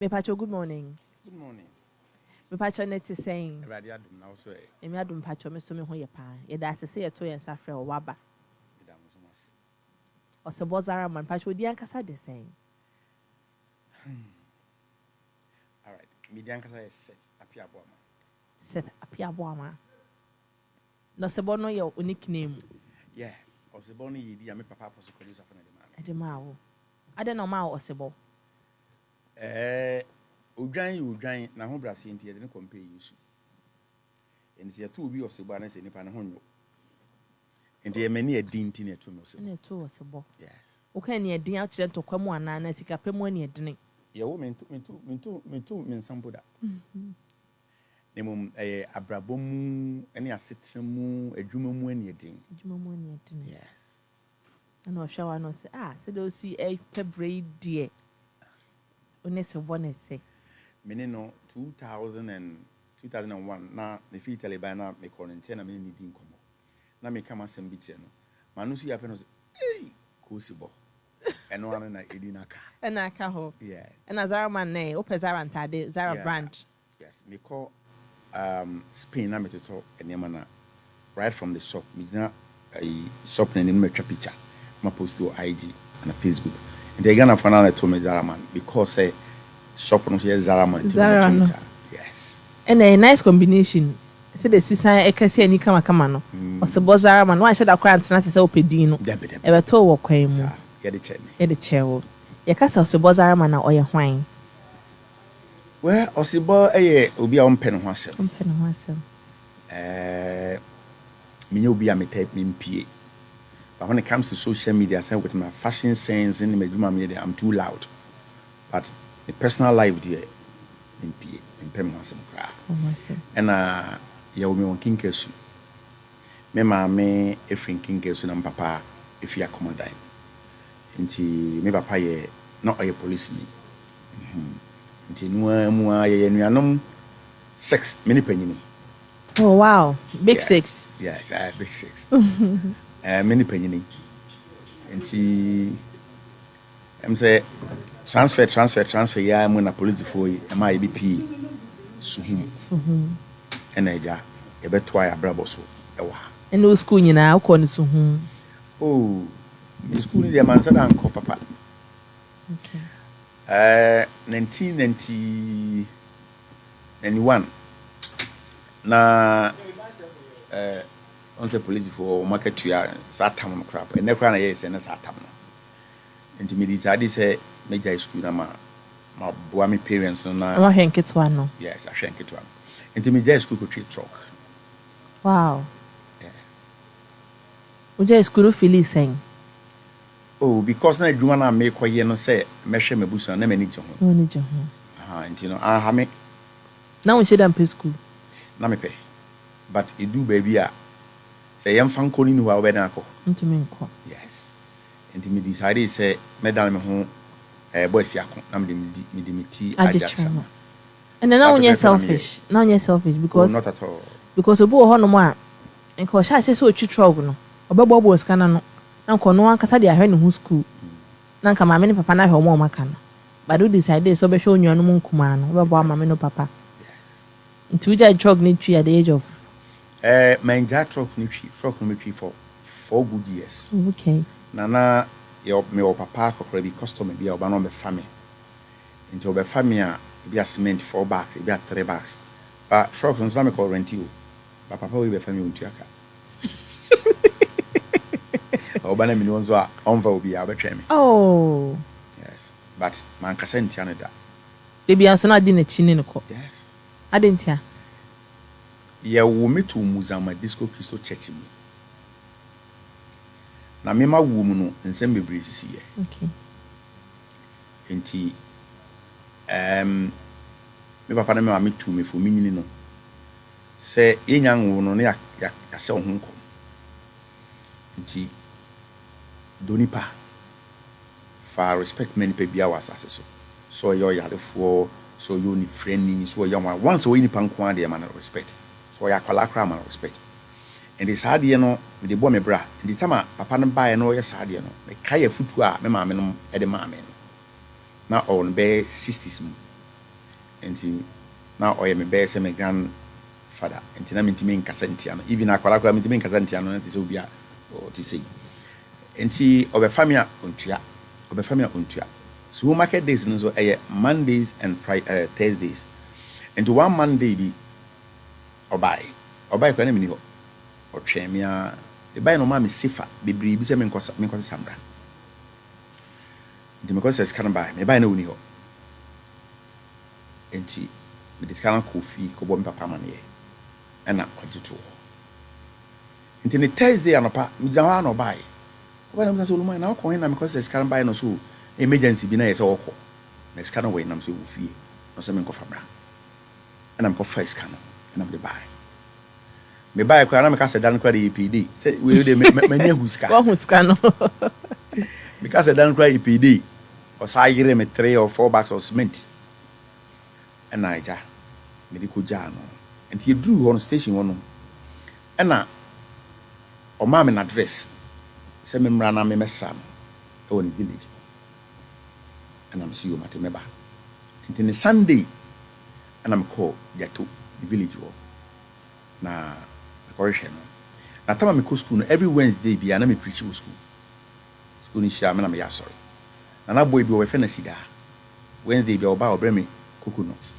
Mepacho, good morning. Good morning. Mepacho net is saying, Radiadum now so Emiadum Pacho, Miss Sumi Hoyapa, Yedasa say a 2 years after Waba. Osebo Zaraman, Pacho, Diancasa the same. All right. Midiankasa is set Apia Boma. Set Apia Boama. No Sebono, your unique name. Yeah. Osebo ni yidi ame papa apostle producer for the Edemao. I don't know ma Osebo. Udwan na ho brase nti yede ne compare yusu. Enti ye to obi Osebo na se nipa ne ho nyo. Enti ye mani edin ti ne to no Osebo. Ne to Osebo. Yes. Okay ni edin a kire to kwamu ana na sika pemu ani edin. Ye wo mentu mensampo da. Nemum abrabomu ene asetemu adwuma mu ani edin. Adwuma mu ani edin. Yes. Ana ohwa no say say do see February dear. Onese bonnet say. Mene no 2001 na the free Taliban na me quarantine na me ni din komo. Na me kama sem bi che no. Manu si ape no say, "Hey, Kosibo." Eno ana na edi na ka. Na aka ho. Yeah. Na Zaraman na o Zara ntade Zara brand. Yes, me call Spain na me to enema na right from the shop. Me na shop na ni me twa picture. Ma post to IG and Facebook. And they gonna find out to me Zaraman because shop no say Zaraman. Yes. And a nice combination. Say the sister ekase ani kama no. Osebo Zaraman no ahye da kwa antena se opedi no. E be to wo kwan mu. Ye de che me. Ye de che wo. Ye kasa Osebo Zaraman na oye hwan. Well, Osebo obi a ompe no ho asem. Ompe no ho asem. Me obi a me type me mpie. But when it comes to social media, I say with my fashion sense and my media, I'm too loud. But the personal life there, in PAAA, and you me on King Kesu. Me mama, if in King Kesu, and papa, if you are commandant. Inti me papa ye not a policeman. Inti mua ye 6 many penny. Oh wow, big 6. Yes, big 6. Many penny. Nti em say transfer ya mo na police for e ma EBP suhum eneja e beto ya brabo so e wa and no school nyina akọ ne suhum. Oh, the school dey man say dan ko papa. Okay. 1991 na on the police for market to ya satam no crap and nekra na yes na satam no enti me decide say major school na ma boa me parents na Ma hwenketwa no. Yes, I hwenketwa enti me just school ko treat truck. Wow. Yeah. Uja school feel saying. Oh, because na adwuma na me koye no say mehwe mabusu na mani je ho. Mani je ho. Enti no ha me na we sheda mpe school na me pe but e do baby a say yam fan ko ni wa we na ko ntumi nko. Yes. Enti me decide say me dal me ho boys yakon na me ti ajachama. And now when you're selfish, because not at all. Because obo ho no mo a nko sha se so twitro no obebo bo scan no na nko no ankasa de ahwe ne ho school na nka mama ne papa na ahwe mo maka no but do decide so be hwe onua no mo nkuma no obebo mama no papa. Yes. Into which I truck ni tree at the age of my truck no tree for 4 good years. Okay. Nana me papa kokora bi customer bi oba no be family. Into oba family a bi a cement 4 bags, bi a 3 bags. But truck no me call rent you. But papa we be family untu aka. Oba na me no nzo a onva obi a betwe me. Oh. Yes. But man kasa ntia ne da. They be answer na di na chi ne ko. Yes. Adentia. Ye wo me to Muzama Disco Christo Church mu. Na me ma wo mu no nsem bebre sisi ye. Okay. Enti me papa na me ma me to me for me nyini no. Se yenyan wo no na ya se ho nkom. Enti donipa fa respect many pe bia wasase so. So yo yarefo, so you ni friendly, so you once we ni panko ade man respect. So ya kwala kra man respect. And this hard ye no me de bo me bra. The time papa no buy no yes hard ye no. Me kai futu a me ma me no e de ma me no. Na on be 60s mu. nti na oye me be say me grandfather nti na mentimi nkasa ntia no even akwara kwa mentimi nkasa ntia no nti say obi a o ti say nti obefamia ontua so market days no so Mondays and Friday Thursdays nti one Monday bi obai kwa na mini ho otwemia the buy no ma me sifa bebre bi say me nkosa samra nti me kosa scan buy me buy na woni ho nti me discount coffee ko bo me papa man ye na ojeto nti ne Thursday anopa me jawa no buy ko na me say oluma na ko na me kosa scan buy no so emergency bi na ye say woko na scan we na me say ofie no say me nko famra na me ko first scan na me buy me buy ko na me ka say dan kwa EPD say we dey manya huska wa huska no me ka say dan kwa EPD o say yire me 3 or 4 bags of cement and naija me di ko ja no and you drew on station one and na o ma me na address say me mra na me mesra no e won village and I'm see you mate meba and the Sunday and I'm call Yato the village wo na correction na time me go school no every Wednesday bi na me preach school ni share me na me ya sorry na boy bi we fe na sida Wednesday bi oba obre me coconut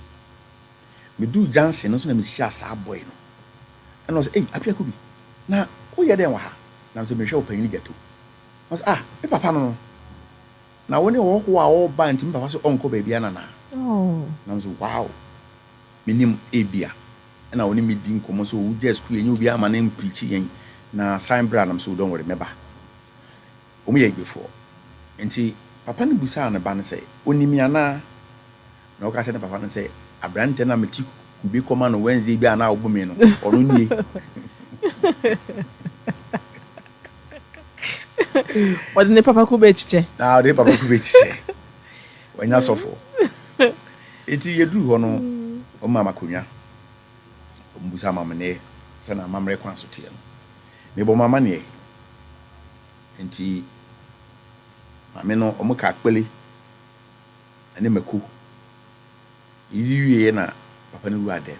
me do junction no so na me share sa boy no and I say apia ko bi na wo ye den wa ha na so me hwe opanyin Yato I was me papa no na woni wo ho a wo ba nti me papa so onko ba bia na na so wow minim ebia na woni me din komo so wo just school enyu bia ma na preach yen na sign bra na so don't worry meba o me ye before nti papa ne busa na ba ne say onimi ana na o ka se ne papa ne say abrante na meti kubi koma no Wednesday bia na obo me no ono nie what the papa ku be chiche the papa ku be chiche wanya sofo eti yedu ho no o mama konya mbusa mama ne se na mamre kwan so tie no me bo mama ne enti mama no o muka akpele ane maku yiwie na papa ne ru adem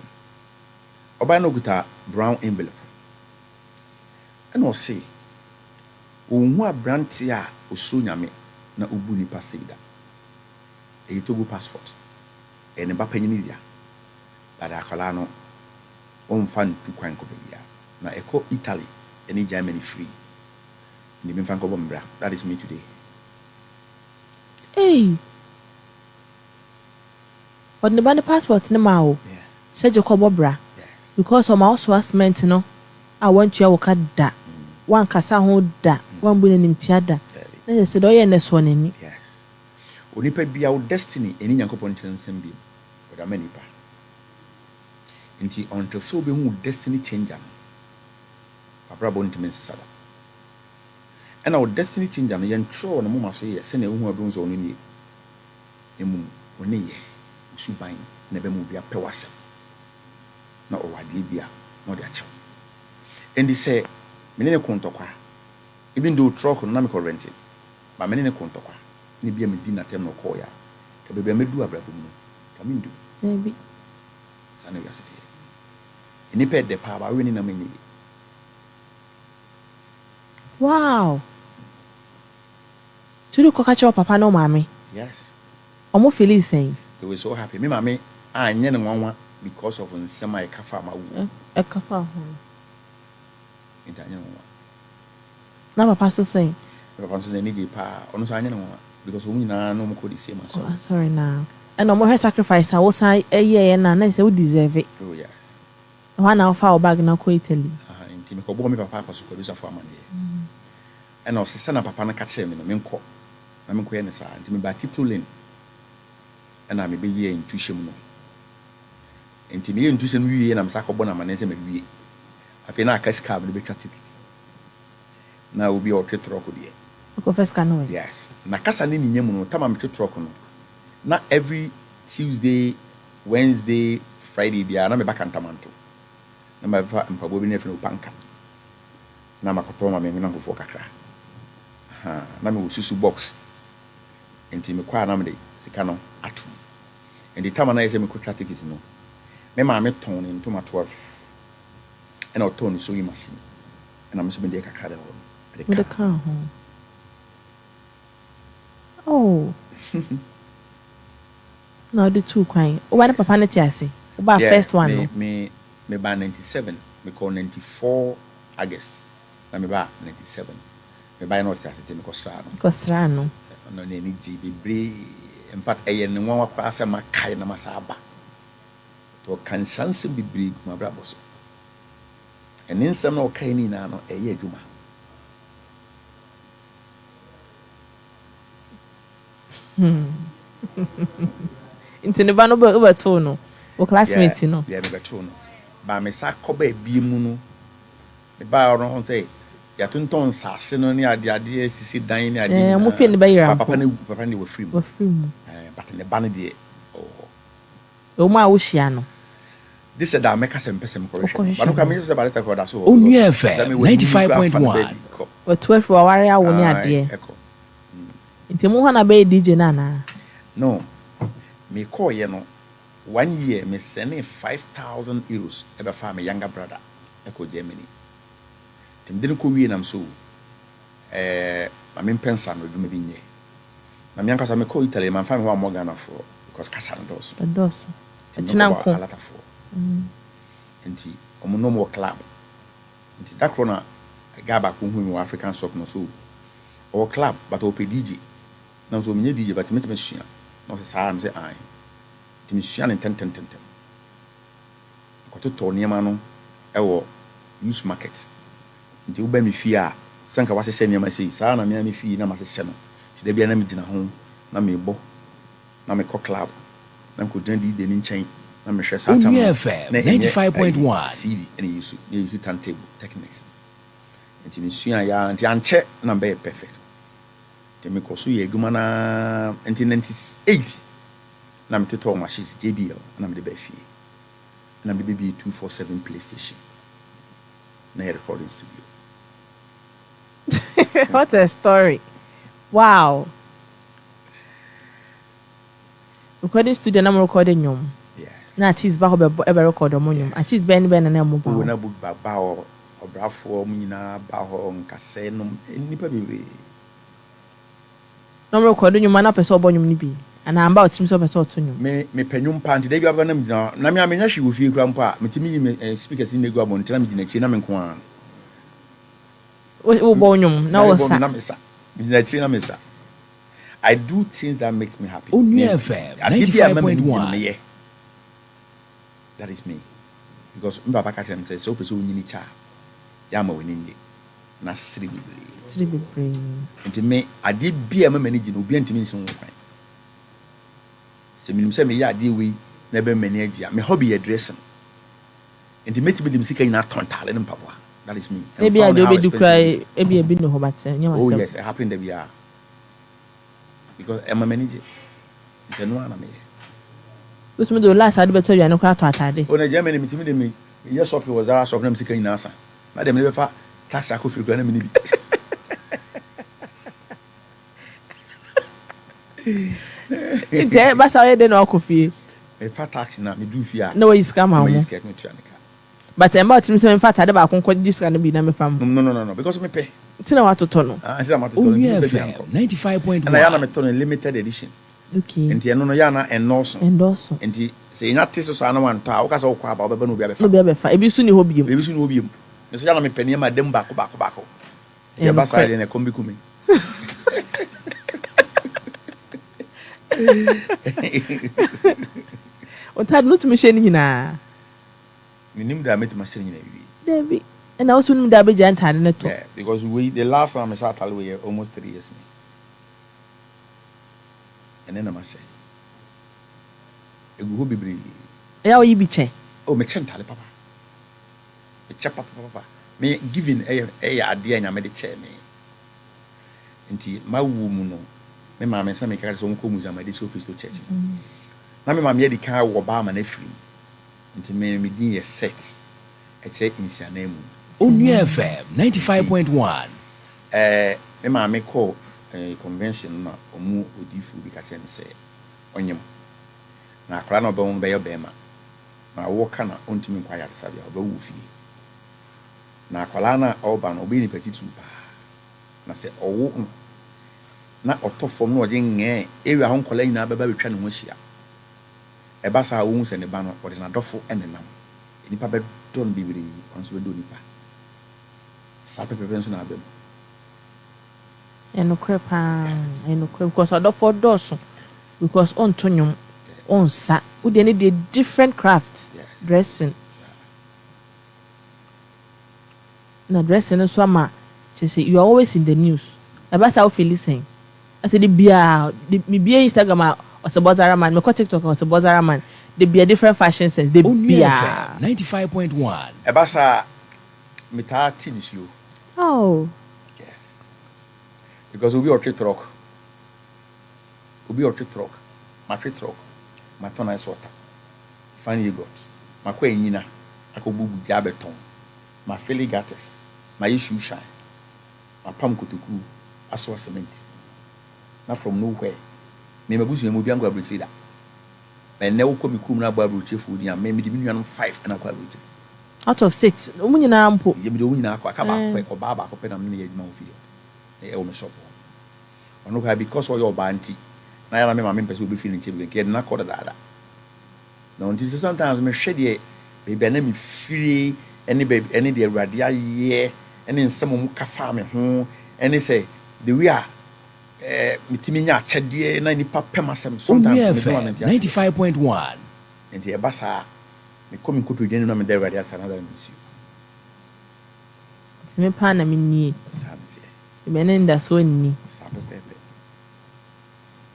oba no guta brown envelope and o say onhu abranti a osuro nyame na obu ni pasida e to go passport e ne ba panyini dia bada akala no on fan tu kwan ko bia na eko Italy any Germany free ni me fan ko bombra that is me today hey what the bani passport ne ma o se je ko bobra because o ma also assessment no I want you to da one kasa ho da one bu nanim tia da na se do ye ne so nani yes onipa bia wo destiny eni nyankopon nsem bi o da manipa nti until so be hu destiny changer papra bon timen sisada and our destiny changer no yen tro no moma so ye se na ehu adon so no nie emu oni ye usuban na be mu bia pewase na o wade bia no de ache and say menene kontokwa even though truck no na me ko rent ba menene kontokwa ni bia me di na tem no ko ya ka be bia medu abrabum no ka me ndu debi sana ya siti ni pe de pa ba we ni na menye wow tulu ko ka che papa no mama yes omo feel saying they were so happy me mama anye ne nwanwa because of nsema e kafa ma wu e kafa ho intanya nwanwa na papa so saying papa so ni di pa ono so anye ne nwanwa because we nyina no mo ko di same so sorry now and no more sacrifice I was say na say we deserve it oh yes one now for bag na ko Italy nti me ko bo me papa ko so ko bisa fo amane and o sese na papa na ka che me no me nko na me nko ye ne sa nti me ba tiptoling and me be ye intuition no nti me ye intuition wiye na me sa ko bo na mane se me wiye afi na aka ska be twa ticket na obi o twetro ko de ko first can no yes na kasa ni nyem no tama me twetro ko no na every Tuesday Wednesday Friday bia na me ba kantamanto na me fa mpabo bi na fi no panka na makoto ma me na ngofo kakra na me wosusu box enti me kwa na me de sika no atu And the time I say me could try tickets no. Me maame ton into my 12. And I'll turn the sewing machine. And I'm just been there kakra with the car home. Oh. No, the two crying. Oh, what papa net yasi? About first one. Me by 97. Me call 94 August. Na me by 97. Me by not yasi me Costrano. Costrano. No any GB. In fact, I am one of us my kai na masaba. To can chance be big, my brothers. And in some no kaini na no Adwuma. Into the van over tono. O classmate, no. Yeah, never tono. Ba me sa kobe bi mu no. Me ba ron say ya tonton sase no ne ade sisi dan ne ade. Mo fi ne ba yira. Papa ne we free. We free. But ne ba ne de o ma wo hia no. This is that make us person correction. But no come use about that code so. Onua FM 95.1. O 12 wa ware a wo ne ade. Nti mo hana be DJ na. No. Me call you no 1 year me sending 5,000 euros ever for my younger brother eko Germany. Tim didn't ko wie nam so I mean pensa no do me bi nye. Na me anka me call Italy man fa me ho more Ghana for because kasa no doso. Doso. Atinanko. Nti omo no more club. Nti that corner ga ba ko hu me African shop no so. Or club but o pe DJ. Na so me DJ but me sua. No say I'm say I. Timi sua ne ten. Ko to niema no e wo use market. Nti wo ba mi fie a sanka wa hye niema sei saa na me fie na ma hye no. Ti da bia na me gina ho na me bo na me ko club na ko dan di ni nchen na me hwe saa tam. Onua FM 95.1 CD and use turntable techniques. Nti me sua ya nti anche na be perfect. Temi ko so ye adwuma na 1998 na me toto machine JBL na me de ba fie na me be 247 PlayStation na recording studio. What a story. Wow. Recording studio na mo recording nyom. Yes. Na artist ba ho be record mo nyom. Artist ben na mo ba. Wo na bu ba o obrafo mo nyina ba ho nkase no nipa bebre. No record nyum na pese obonyum ni bi ana amba otim so pese otonyum me panyum pa nti da bi aba na me gina na me amenya hwe wo fie kura mpo a metimi yi speakers ni nego abo ntina me gina chi na me nko a wo bonyum na wo sa na me sa gina chi na me sa. I do things that makes me happy. Onua FM 95.1. That is me. Because mba baka tell me say so pese onyini cha ya ma woni ndi na siri bibli. Nti me ade bia ma manage no obi antimi nsin wo kwan. Se minim se me ya ade we na be manage a me hobby dressing. Nti me tibi dim sika ina tontale ne mpaboa. That is me. E bia de obedu cry e bia bi no ho but nyama se. Oh yes, it happened there bia. Because I'm a manager. Nti no ana me. Us me do last ade beto ya no kwa to atade. O na Germany me timi de me yes shop was Zara shop na me sika ina asa. Na dem le be fa tax akofiri kwa na me ni bi. Ite basa we de no akofie. Me fa tax na me du fie a. No we scam ha mo. But em ba tim se me fa tade ba konko diska na bi na me fam. No, because me pay. Tina watoto no. Ah, tina watoto. Onua FM 95.1. And I am a limited edition. Okay. Nti eno no ya na endorse. Nti se nya tese so ana wan ta, wo ka se wo kwa ba obeba no bi abefa. No bi abefa. Ebi su ni ho biem. Ebi su ni ho biem. Nso ya na me panie ma dem ba ko. Ya ba sa na kombi kumi. O ta no tumi hye ni nyina. Minim da met ma hye nyina wi. Debi. And also nim da be janta ne to. Yeah, because the last time I saw Tali we almost 3 years. And then I say, "E go bibri." Ya o yibi che. Oh, me chentale papa. Me chepa papa. Me giving a ade anya me de che me. Nti ma wu mu no. Me ma me say me ka so ko muza ma de so Christo church. Na me ma me de ka wo ba ma na firi. Nti me din ye set. E che insiana mu. Onua FM 95.1. Me ma me call convention na omu odifu bi ka che ne say onyem na akora na obɛwo bɛyɛ bɛma na wo kana ontimi nkwa yare sabia obɛwu fie na akora na ɔba no obɛyi ni petitu pa na sɛ ɔwo no na ɔtɔfom no ɔgye ngɛ area ho nkɔla nyina bɛba betwa ne ho hyia ɛba saa wo hu sɛ ne ba no ɔde na dɔfo ɛnenam nipa bɛdɔ no bibiri ɔnso bɛdɔ nipa saa pɛpɛpɛ nso na abɛm enokre pa enokre because odofo doso because on tonyum on sa we dey need a different craft dressing na dressing so ama say you are always in the news about how Felicia I say the bia Instagram Osebo Zaraman me ko TikTok Osebo Zaraman they be a different fashion sense they bia 95.1 ebasa meta teams you oh because we are tree truck my tree truck my ton ice water fine you got my kwa nyina akobubu jabeton my filly gatters my issue shine my pam kutuku aso cement na from nowhere me mabusu emu bi angwa bricida me ne wo komi kum na agba brichi food ya me di minuanum 5 na kwa brichi out of 6 omunyina ampo ye me di omunyina akwa aka ba ko ba ko pe na me ye djuma ofie e o me shop ono ka because o your banti na ya na me ma me pese obi feel nche bi ke na ko da na until sometimes me hwede baby na me firi any the radia ye any nsem mu kafa me ho any say the we are mitimi nya achede na nipa pemasem sometimes me do 95.1 enti e basa me komi koto deni na me the radia sana da miss you me pa na me nie me ne nda so ni pepe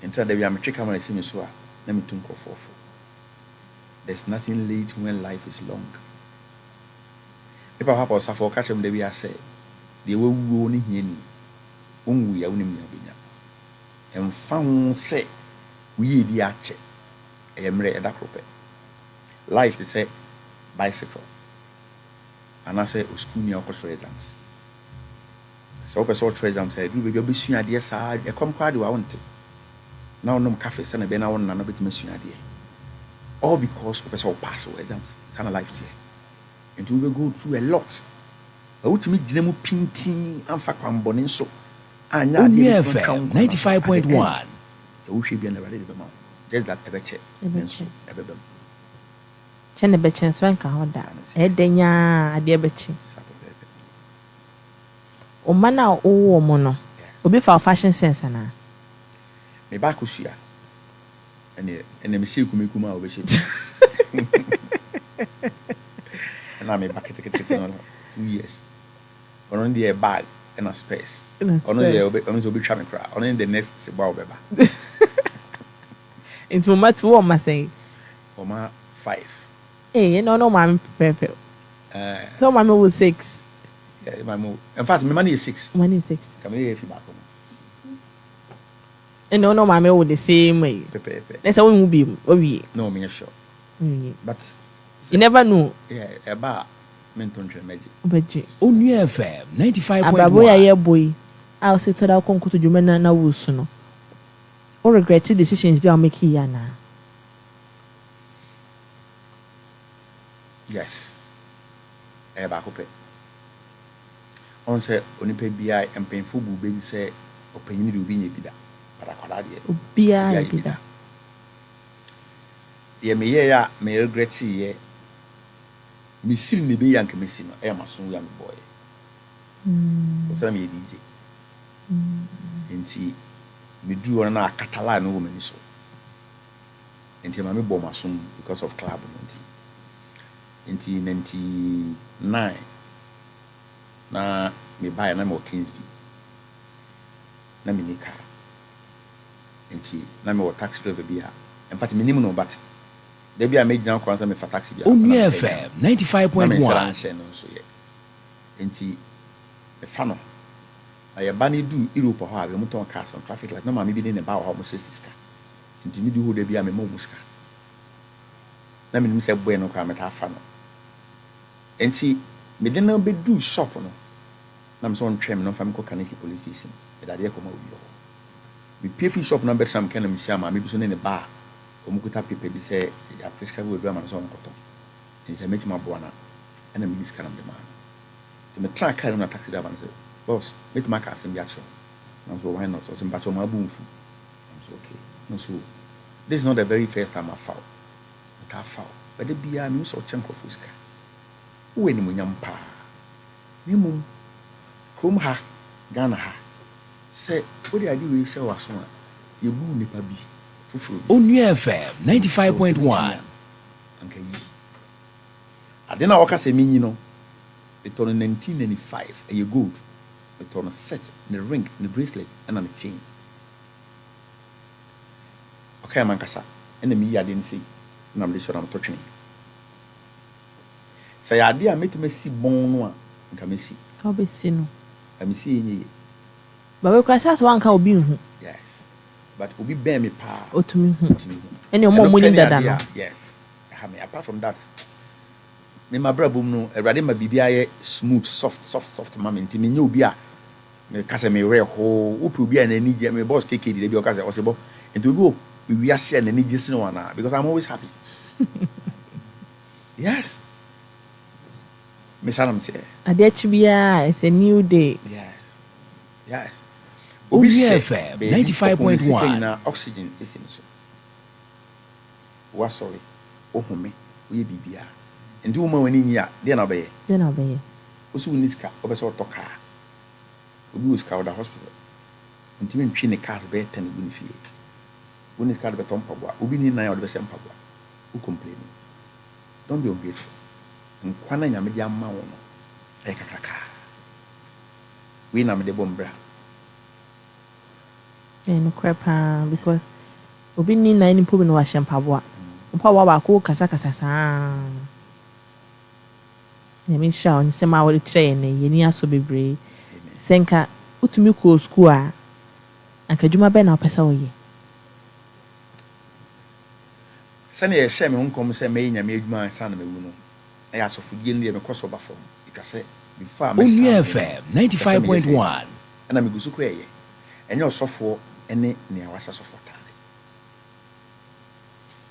enti da we am trick am na see me so a na me tun kofofo there's nothing late when life is long if papa osafo catch him the we say the we wo ni hiani onwu ya wonim ya benya emfa ho se we di ache eyemre eda krope life is a bicycle and I say school ni okotro exams so person try exams say do be sua de sa e kom kwa de wa wonte na onom cafe se na be na won na no betime sua de all because person pass exams sana life here and we will go through a lot but ultimately jinemu pintin amfa kwambone nso anya de 95.1 e wo hwe bia na ready be ma just that ebeche nso ebebem chene beche nso nka hoda edenya ade ebeche o mana o mo no obi fa fashion sense na me ba ko sua ene me sheku me kuma obe sheku na me ba kete no 2 years on the bag and a space on the obi twa me kra on the next se ba obeba into ma 2 o ma say o ma 5 no ma pepe so ma me was 6 yeah my mo in fact my money is 6 money is 6 come here fi back no ma me with the same way pepe let's say we be we no me sure but you never know yeah eba menton twa meji obeji Onua FM 95.1 ababo ya ye boy I say to da konkuto dwuma na wusu no o regret decisions bi a make ya na yes eba ko pe on say onipa bia empenfo bu be say opanyini de obi nya bida parakwada de obia bida ye me ye ya me regret ye me sil ne be yank me sil no e maso ya me boy so me DJ enti me do on na akatala no woman so enti ma me bo maso because of club enti 99 na me buy na mo Kingsby na me nika enti na me wo taxi driver bia en party minimum no but there be a make down kwanza me for taxi bia Onua FM 95.1 so ye enti me fa no aye bani do Europe ho a be mo ton cars on traffic light na ma me bi ne ba ho mo sesiska enti me do ho da bia me mo muska na me nim se boy no kwa me ta fa no enti me de na be do shop no na me so on twem no fa me ko Kaniki police station me da de ko ma obi ho me pay free shop number sam kana me sia ma me bi so ne ba omukuta paper bi say ya prescribe we man so onkoto and say metima boana and me this kind of demand to me try carry na taxi driver and say boss metima ka asem bi acho and so why not so some bacho ma bumfu I'm so okay no so this is not the very first time I foul but I foul but the bia me so chenko fuska wo ni munyam pa ni mum krom ha Ghana ha say what the idea we say was one you bu nipa bi fufuru Onua FM 95.1 anka yi ade na waka say minyi no it on 1995 a gold it on a set the ring the bracelet and a chain okay man kasa and me ya dey say na me sure am to twene say ade a metime si bon no a anka me si ka be si no am si enye ba we kwasa so anka obi hu yes but obi bear me pa otumi hu ene omo mo ni dada no yes I mean apart from that me ma bra bom no erade ma bibia ye smooth soft mama nti me nye obi a me kase me re ho opi obi a na ni je me boss keke di bi o kase Osebo nti obi o we ase na ni je sino wana because I'm always happy yes me salam say ade chibia it's a new day yes Onua FM 95.1 na oxygen is in so wa sorry ohome oye bibia ndi wo ma wani nya de na obeye osu ni ska obeso otoka obi wo ska oda hospital ntimi ntwi ne cars be 10 gu ni fie woni ska de beton pagwa obi ni nan oda be sem pagwa who complain don't be ungrateful nkwana nya me de amma wo no e kakaka we na me de bombra no crepa because obi ni nan ni po bi no wa shempabwa mpawa ba ko kasa sa Yemi sha on se ma wo train yeni aso bebre senka utumi ko school a akadwuma be na opesa oye sane ye hye me honkom se me nyame adwuma san na mewu no e asofudie ne me koso ba fam ikase before me Onua FM 95.1 ana me gusu kra ye enye osofo ene ne awasha sofo tale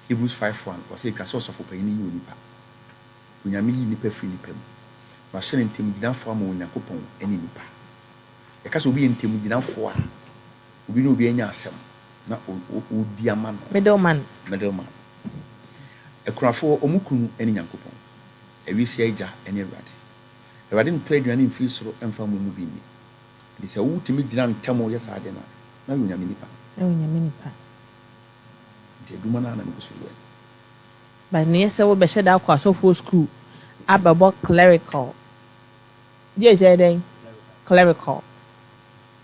Hebrews 5:1 was ikase osofo pa ni yi onipa unyame yi nipa firi nipa mu ma hye ntem ginafo ama onyankopɔn ene nipa e ka so obi ntem ginafo a obi no obi anya asɛm na odi ama no middleman ekurafo omukunu ene nyankopɔn ewisi agya ene awurade ntɔ aduane mfiri soro emfa mu bi ni de sɛ wutimi gina ntɛm yɛ saa de na unyame nipa de duma na me kusu we but ne yesa wo be sheda kwa so for school ababo clerical je je den clerical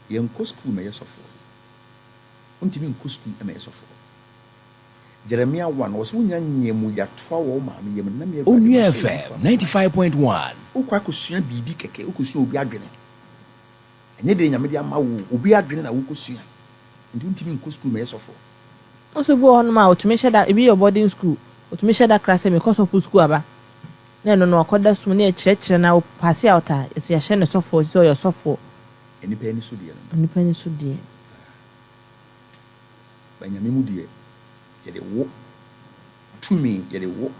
yen ko school me yesofo untimi nko school me yesofo Jeremiah 1 was wunya nyemu ya toa wo ma me yem na me Onua FM 95.1 ukwa kosua bibi keke ukosua obi adwene enye de nyame de ama wo obi adwene na ukosua nti untimi nko school me yesofo Osebo on ma otumi sheda e be your boarding school otumi sheda class me because of school aba na no akoda sum na ekirekire na o pass out a ese ya hye ne sofo so your sofo enipa eni so die banyame mu die ye de wo tumi ye de wo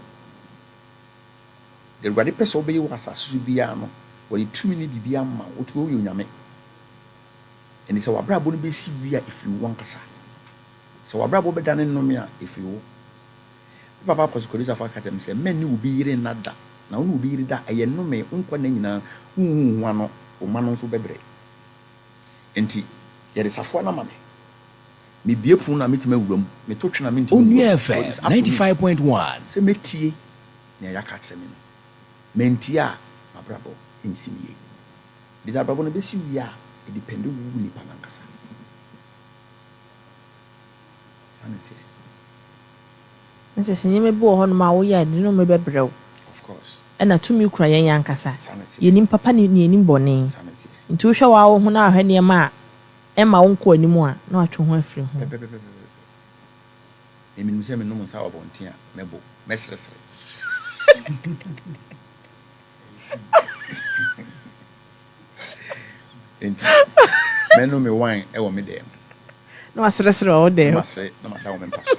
de rade pese obeyi wasa su bia no wo de tumi ni bibia ma wo to wo nyame eni se wabra bo no be si bia if you want kasa se wabra bo be dane no me a if you papa posikori safa katem se men ni obi yire nada na wo obi yire da eye no me nkwa na nyina hu ano o ma no so bebre enti ye de safo na ma me bie pun na metima wuram me to twena me ntimi Onua FM 95.1 se metie na ya ka kire me no mentie a mabrabo ensimie de zabrabo no be si wi a e depend wu ni pa nankasa anese nse senye me bo ho no ma wo ya de no me bebrew of course na tumi kura yen yankasa yenim papa ni yenim bone nti wo hwa wa wo ho na ahwe ne ma Emma wonko animu a na atwe ho afiri ho. Emi nuse me no mo sa obontin a mebo mesresre. Enti me no me wine e wo me dem. Na wasresre o dem. Na ma sa wo me paso.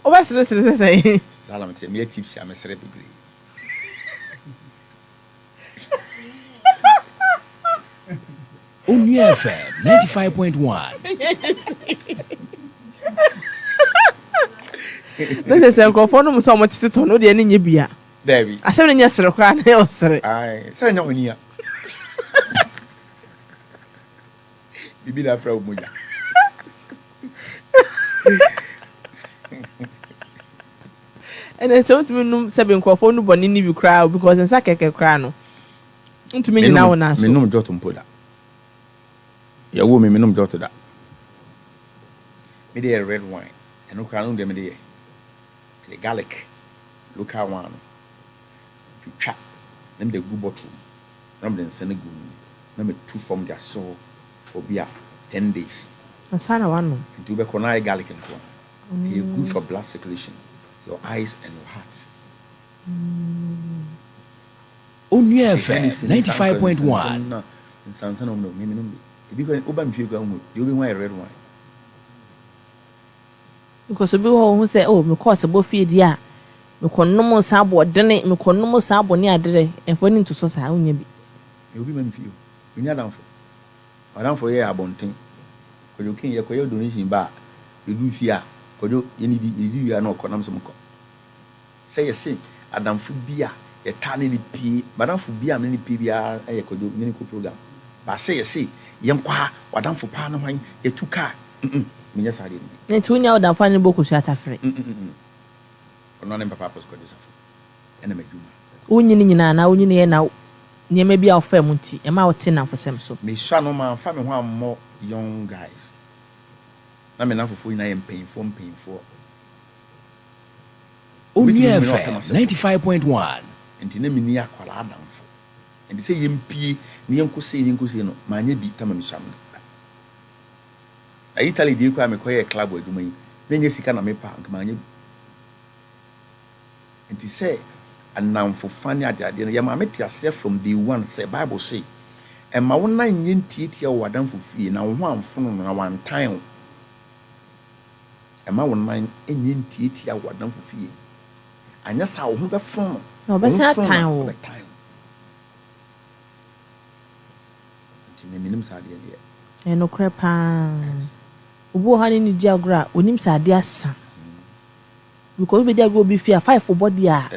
What's the say? Salam say me tips am sere bebre. Onua FM 95.1. This is a conform so much to no de any bia. David. I said in yesterday cry na sere. Ai, say no oni a. Bibi na fra omuja. And I told me no seven conform no boni ni bi cry because in sakeke cry no. Ntumi nyina wo na so. Me num jot mpoda. Ya wo me num jot da. Me dey red wine. Eno kra no dey me dey. The garlic. Local one. You chop. Them the good bottle. Them the send go. Them two from their soul for beer 10 days. Asana wano. And you be konai garlic and corn. They good for blood circulation, your eyes and your heart. Onua FM 95.1. In Sansan no minimum. If you go oba mfie go mu, you be wine red wine. Because obi who say oh me course bo feed ya. Me konnom sabo dene, me konnom sabo ni adere. Enfo ni to so sa unya bi. You be man feel. We nya down for. Madam for here abonten. Ko you kin ye ko your donation ba. You do fear. Ko you need you are no konam so mko. Say you say adamfo bia ye tane ni pie. Madamfo bia me ni pie bia e ko do ni ko program. Ba say you say yem kwa wadamfo pa no hwan ye tu car. Minya sade ni. Nti unya oda fa ni boku so atafre. Ono ne papa pos ko do safo. Ene madwuma. Unyi ni nyina na unyi ni ye na nyema bia ofa mu nti e ma wote na fosem so. Me sha no man fa me ho ammo young guys. Na me na fofo nyina ye mpanyfo. Onua FM 95.1. Enti na me ni akwala adamfo. Enti se yempie ni yenkose no ma anya bi tama me sha me. Ayi tali di kwa me koye club adwuma yi. Na nya sika na me pa nka ma anya bi. Enti se anamfo fani ade no yema metiase from the one say Bible say ema wona nye ntietia wo adamfo fie na wo amfono na one time ema wona nye ntietia wo adamfo fie anya sa wo ho be fon No be sa time wo nti me minim sa ade de e no krepa obo ha ni di agora onim sa ade asa because be dey go be fear 5 for body a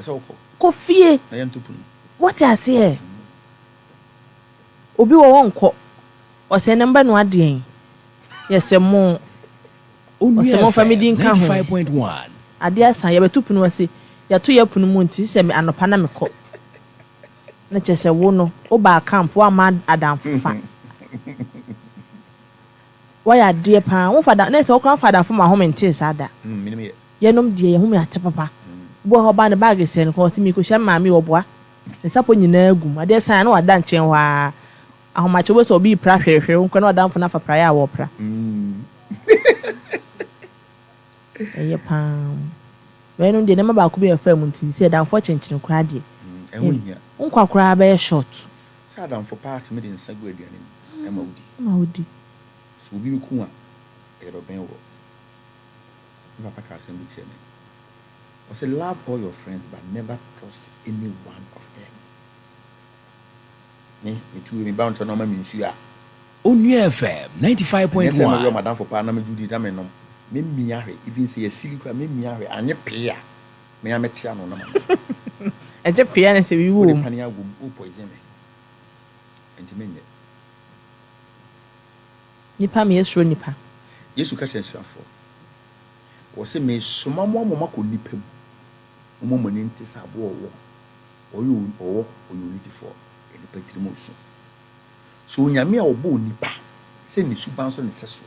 Kofie. What I say? Obi wo wonko. O se number no ade. Yes mo. Onua family nka ho. 95.1. Ade asan ye betu punu wase. Ya to ye punu mu nti se me anopa na me ko. Na chese wo no, o ba camp wa ma adamfo fa. Why are dear pa? Wo fada na se wo kran fada fo ma home nti sada. Minim ye. Ye nom de ye home ate papa. Bo ho ba ne bag sen ko ti mi ko hye maami oboa ne sapo nyina agum ade san na wada nchen wa ahomache bo so obi pra hwehwe nko na wada mfo na fapra ya wo pra eye pam we no de ne maba ko be afam nti se dan fo chenchin kra de ehun hia nkwa kra ba short sa dan fo part me de nsagu aduane e maudi so obi ku a e ro ben wo papa ka sem bi cheme. I say love all your friends but never trust any one of them. Me too me bound to no ma me nsu a. Onua FM 95.1. Yes, I'm madam for pa na me judi da me no. Me mia hwe even say sili kwa me mia hwe anye pe a. Me a metia no na ma. E je pe na se wi wo. O pani agum o poison me. Enti me nye. Nipa me esro nipa. Yesu ka chensuafo. Wo se me soma mo ko nipam. Mo ni nti sabo owo unity for any patrimo so nyame a obo nipa se ni suban so ne seso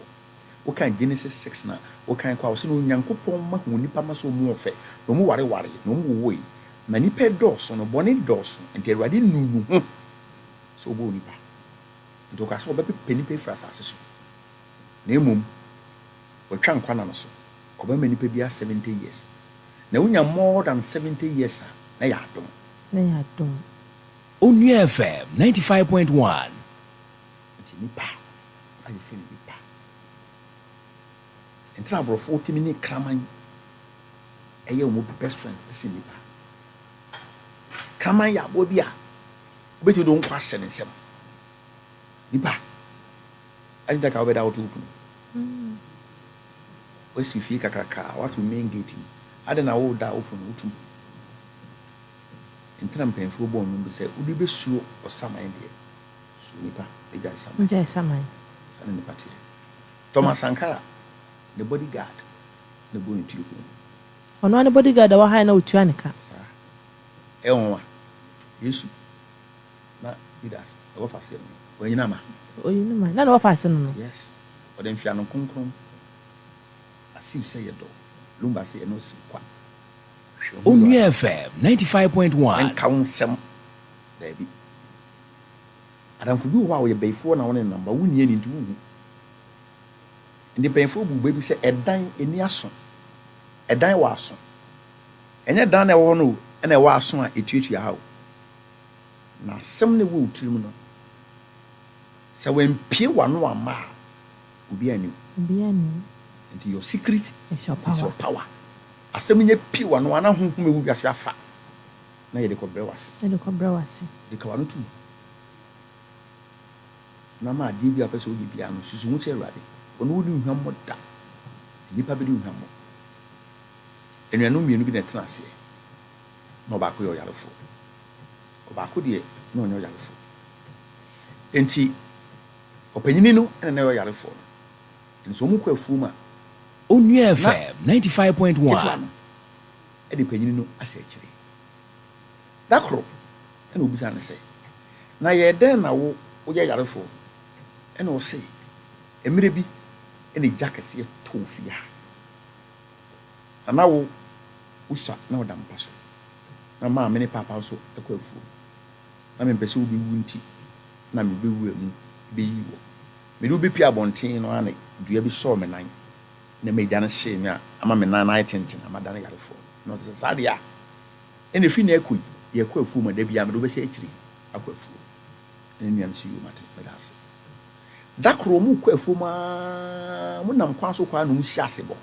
wo kan Genesis 6 na wo kan kwa wo se no nyankopon ma hu nipa ma so mu ofe no mu ware no mu wo yi na nipa dɔɔso no bɔne dɔɔso nti awurade nunu ho so obo nipa nti ka so obepe nipa frasa aseso na emum wo twa nkwa na no so obama nipa bia 70 years na unya more than 70 years na ya dom. Onua FM 95.1. Nti nipa ayi fe nipa. Entra brofo timi ni kraman. ɛyɛ wo best friend ɛsɛ nipa kraman yɛ aboa bi a wobɛtumi de wo nkɔ ahyɛ ne nsɛm nipa ɛnta ka wobɛda woto wopunu wasi fie kakraka wato main gate mu ade na woda wopunu wotum ntena mpanyinfoɔ bɔ ɔno bi sɛ wode bɛsuro ɔsaman deɛ suro nipa ɛgya saman sane nipa teɛ Thomas Sankara the bodyguard the bone to you ɔno ne bodyguard a wɔha na otua ne ka ɛwɔn yesu na leaders ɛwɔ fase no ɔnyina ma na na wɔfa ase no yes ɔde mfia no konkron asiw sɛ yɛ dɔ lumba sɛ ɛno si kwa Onua FM 95.1 ɛnka wo nsɛm daabi adamfo bi wɔ a wɔyɛ bɛyifoɔ na wɔne namba wonnie ne nti wohu ndi bɛyifoɔ bu baabi sɛ ɛdan ani aso ɛdan wɔ aso ɛnyɛ dan na ɛwɔ no ɛna ɛwɔ aso a ɛtuatua ha o na asɛm ne wɔ tirim no sɛ wɔmpie wano ama a obi anim nti your secret is your power asɛm nyɛ pie wano ana honhom ewu biase afa na yɛde kɔbrɛ wase de ka wano tum na ma adeɛ bi a pɛ sɛ woyɛ bia no susu ho kyɛ awurade ɔno wodi nhwammɔ da nnipa bɛdi nhwammɔ anuanom mmienu bi na ɛtena aseɛ na ɔbaako yɛ ɔyarefo ɔbaako deɛ na ɔnyɛ ɔyarefo enti ɔpanyini no ɛna na ɛyɛ ɔyarefo no nso ɔmo kɔ afuom a Onua FM 95.1 ɛde panyini no ahyɛ akyire da koro ɛna obisa ne sɛ na yɛ dɛn na woyɛ yarefo ɛna ɔse mmerɛ bi ɛna gya kɛseɛ tɔɔ fie ha ana wosua na woda mpa so na maame ne papa nso ɛkɔ afuo na mempɛ sɛ wobɛwu nti na mebɛwu amu bɛyi wɔ mede wobɛpie abɔnten no ane dua bi sɔɔ me nan na megya no hyee me a ama me nan no ayɛ tenkyen ama da no yarefoɔ na ɔsɛ saa deɛ a ɛna ɛfiri na ɛkɔi yɛkɔ afuo ma da bia mede wobɛhyɛ akyiri akɔ afuo ɛne nnuam so yio mate mɛda ase da koro mu kɔ afuo ma mo nam kwan so kwa na mu hyɛ ase bɔ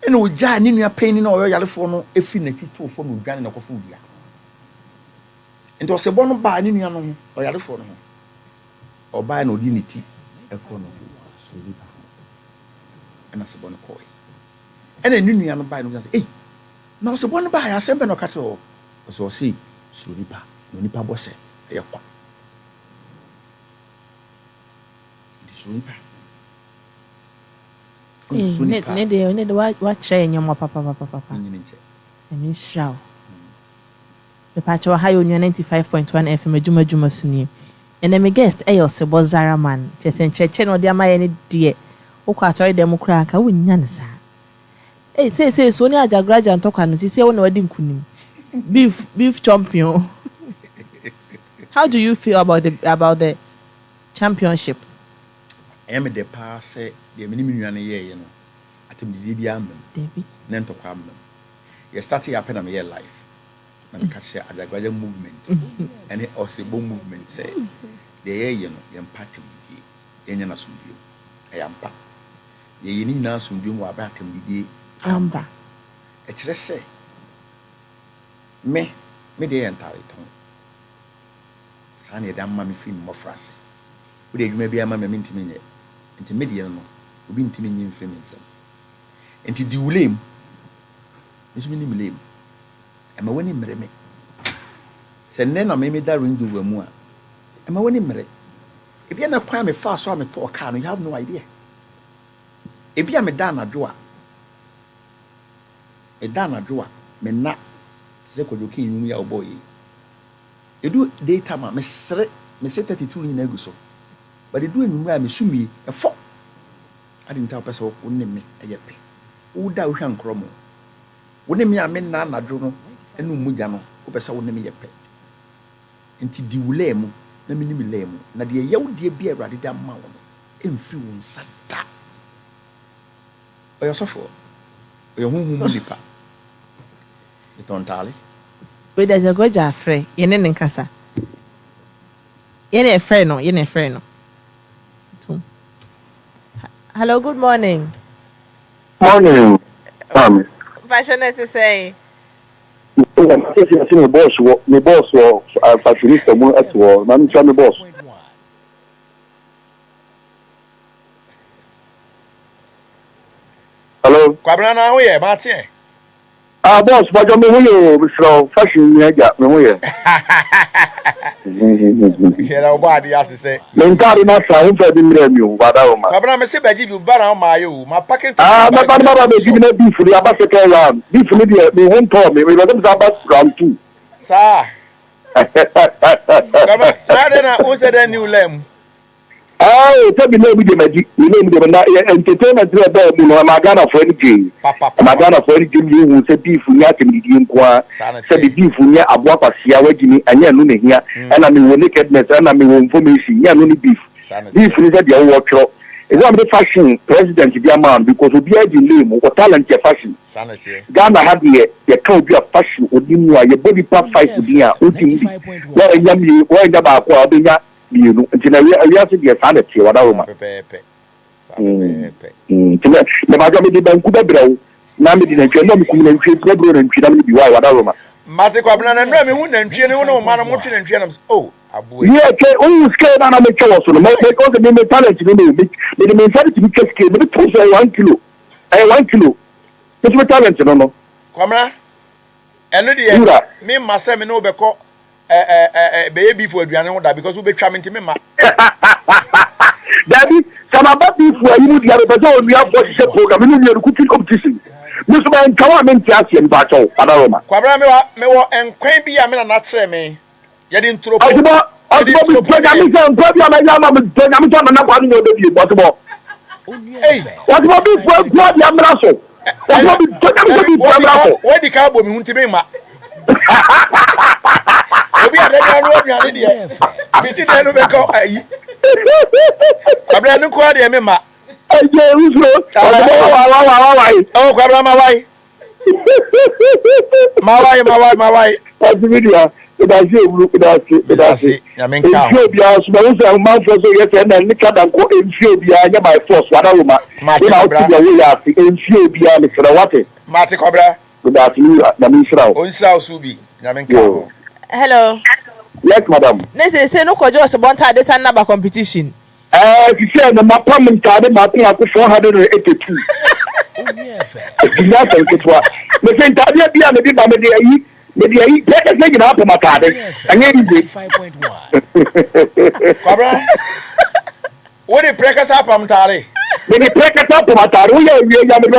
ɛna ogya ne nua panyin na ɔyɛ yarefoɔ no ɛfiri n'akyi too fam odwane na kɔfo dua nti ɔsɛbɔ no baa ne nua no ho ɔyarefoɔ no ho ɔbaa na ɔdi ne ti ɛkɔ no so nipa ɛna sɛbɔ no kɔɛ ɛna ne nua no baa no sɛ ei na ɔsɛbɔ no baa yɛ asɛm bɛ na ɔka kyerɛ ɔsɛ ɔse suro nipa na nipa bɔ hyɛ ɛyɛ kwa nti suro nipa ne de wakyerɛ nyɛmɔ papa ɛne nhyira wo mepakyɛ wɔ ha yɛ Onua 95.1 FM adwuma so nie ɛnɛ me guest ɛyɛ Osebo Zaraman kyɛ sɛ nkyerɛkyerɛ na ɔde ama yɛ ne deɛ wokɔ atɔre dɛm koraa ka wonnya ne saa sei so ne agyagoraja ntɔkwa no sisi wo na wadi nkunim beef champion how do you feel about the championship ɛyɛ me de paa sɛ deɛ mene me nua no yɛɛyɛ no atemdidie bi amam ne ntɔkwa amam yɛ start yɛ apɛ na meyɛ live na meka kyerɛ agyagoraja movement ɛne Osebo movement sɛ deɛ yɛyɛ no yɛmpa atemdidie yɛnyɛ no asomdwom ɛyɛ mpa yɛyɛ ne nyinaa asomdwom wɔ abɛ atemdidie amba ɛkyerɛ sɛ me deɛ yɛ ntare tɔn saa na yɛde ama me firi mmɔfra ase wode adwuma bi ama me mentimi nyɛ nti me deɛ no obi ntimi nyi mfiri me nsɛm nti di wulem nso me ni milem ɛma wani mmere me sɛ nnɛ na me da Range Rover mu a ɛma wani mmere ebi na kwan me fa so a me tɔ car no you have no idea ebi a me da anadwo a me na sɛ kɔdwoki nyum ya ɔbɔ yi edu daytime a me sere me se 32 ni na egu so but edu enum a me sumie ɛfɔ ade nta pɛ sɛ wo ne me ɛyɛ pɛ wo da wo hwa nkromo wo ne me a me na anadwo no enu mugya no wo pɛ sɛ wo ne me yɛ pɛ nti di wulɛ mu na me ni me lɛ mu na de yɛw de bi awurade da ma wo no emfiri wo nsa da ɔyɛ sɔfo ɔyɛ honhom mu nipa itontale we da jagoja afre yene ne nkasa yene efre no hello good morning Morning, Tommy. Passionate say. My boss was fashionista mo at war. Man, my boss. Hello. Kwabena na wo ye, Martin. Boss, but I'm here, so fashion, I got me here. Here, our body, as I say. Mentari na sa unfa di mremu, badawma. Kwabena me se beji bi bara o ma yo, ma packet. My baba be give me beef for the abaseke ram. Beef me the home tour me, we let them abas round 2. Sir. Kwabena, na o se den new lem. Tell me name the magic. You name the entertainment there be no magana for anything. Magana for anything you say beef nya kemidi nkwa. Say the beef nya aboa kwasia wagini anya no ne hia. And I mean nakedness and I mean information. Nya no ni beef. Beef is the work. It's one the fashion president be a man because we be a name or talent your fashion. Ghana had the can be a fashion or your body part fight to be a why yami why ba kwa benya you know until we are to be a sanity whatever. The majority of the bank na me didn't know me come and create problem and create be why whatever. Mate kwabena na nra me hu na ntwie ne wo no ma na mo twe na ntwie na oh aboy. Yeah, okay, oh scale na me tell us no because the talent no me mentality be scale me to say 1 kilo. 1 kilo. It's my talent no. Kwamra eno de me ma se me no be ko be beef aduane ho da because we be twa me ntime ma. Daddy, some about beef where you would have better we have what you program in your cooking competition. Mr. Man, come on, Tiasi and Bacho, Adoma. Kwabra me wo enkwan bi ya me na tre me. Ye di ntropo. Osebo Zaraman, hey, what about beef for blood Yamraso? What the cowboy me ntime ma. Obi adega ro aduane de. Biti de no be ko ayi. Kwabra no kwa de me ma. Oh, Kwabra mawai. Mawai. What's the video? That's it. I mean, cow. Man for so yes, and then Nick and go in Fabia, my force, whatever. Martin, Martin Cobra. Good afternoon, Namisra. Onsa Subi. Yamen. Hello. Yes, madam. Nese say no kojo se bonta de san number competition. You say the apartment card Martin aku 482. Yes, it was. The same time you be on the big baby. Maybe I take a thing up on my card. And then 5.1. Cobra. What the breakers up on Tari? Maybe break it up on my card. We are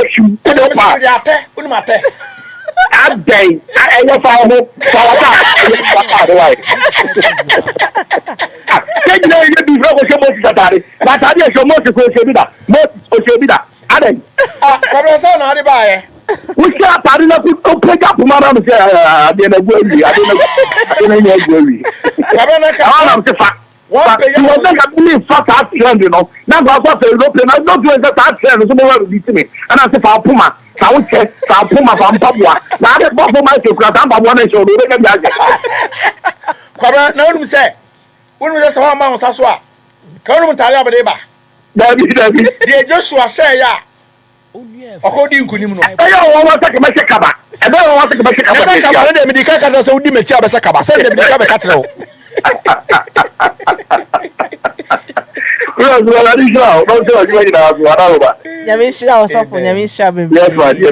shoe. Unmate. I'm day. I am a take you before Osebo Zaraman. But I did your most Osebida. Most Osebida. Aden. Cobra son how buy. We shall party up with pick up Madam. I didn't go. I didn't go. I'm the fact. What you will make a million fat out trend, you know. Now I was a European. I don't do it that trend. Someone will to me. And I said, Puma. I would check Puma from Papua. Now I bought my chocolate. I'm one and show the Cobra, no one say. When we just one man Saswa. Come tell you about Eba. David. They Joshua say ya. According to him, I don't want to take my caba. I don't want to take my caba. They make the so di me chaba sakaba. Send them the catro. Well, I didn't know. Don't tell you Yamin Shira was off on Yamin Shabby. Yes, right. Yeah,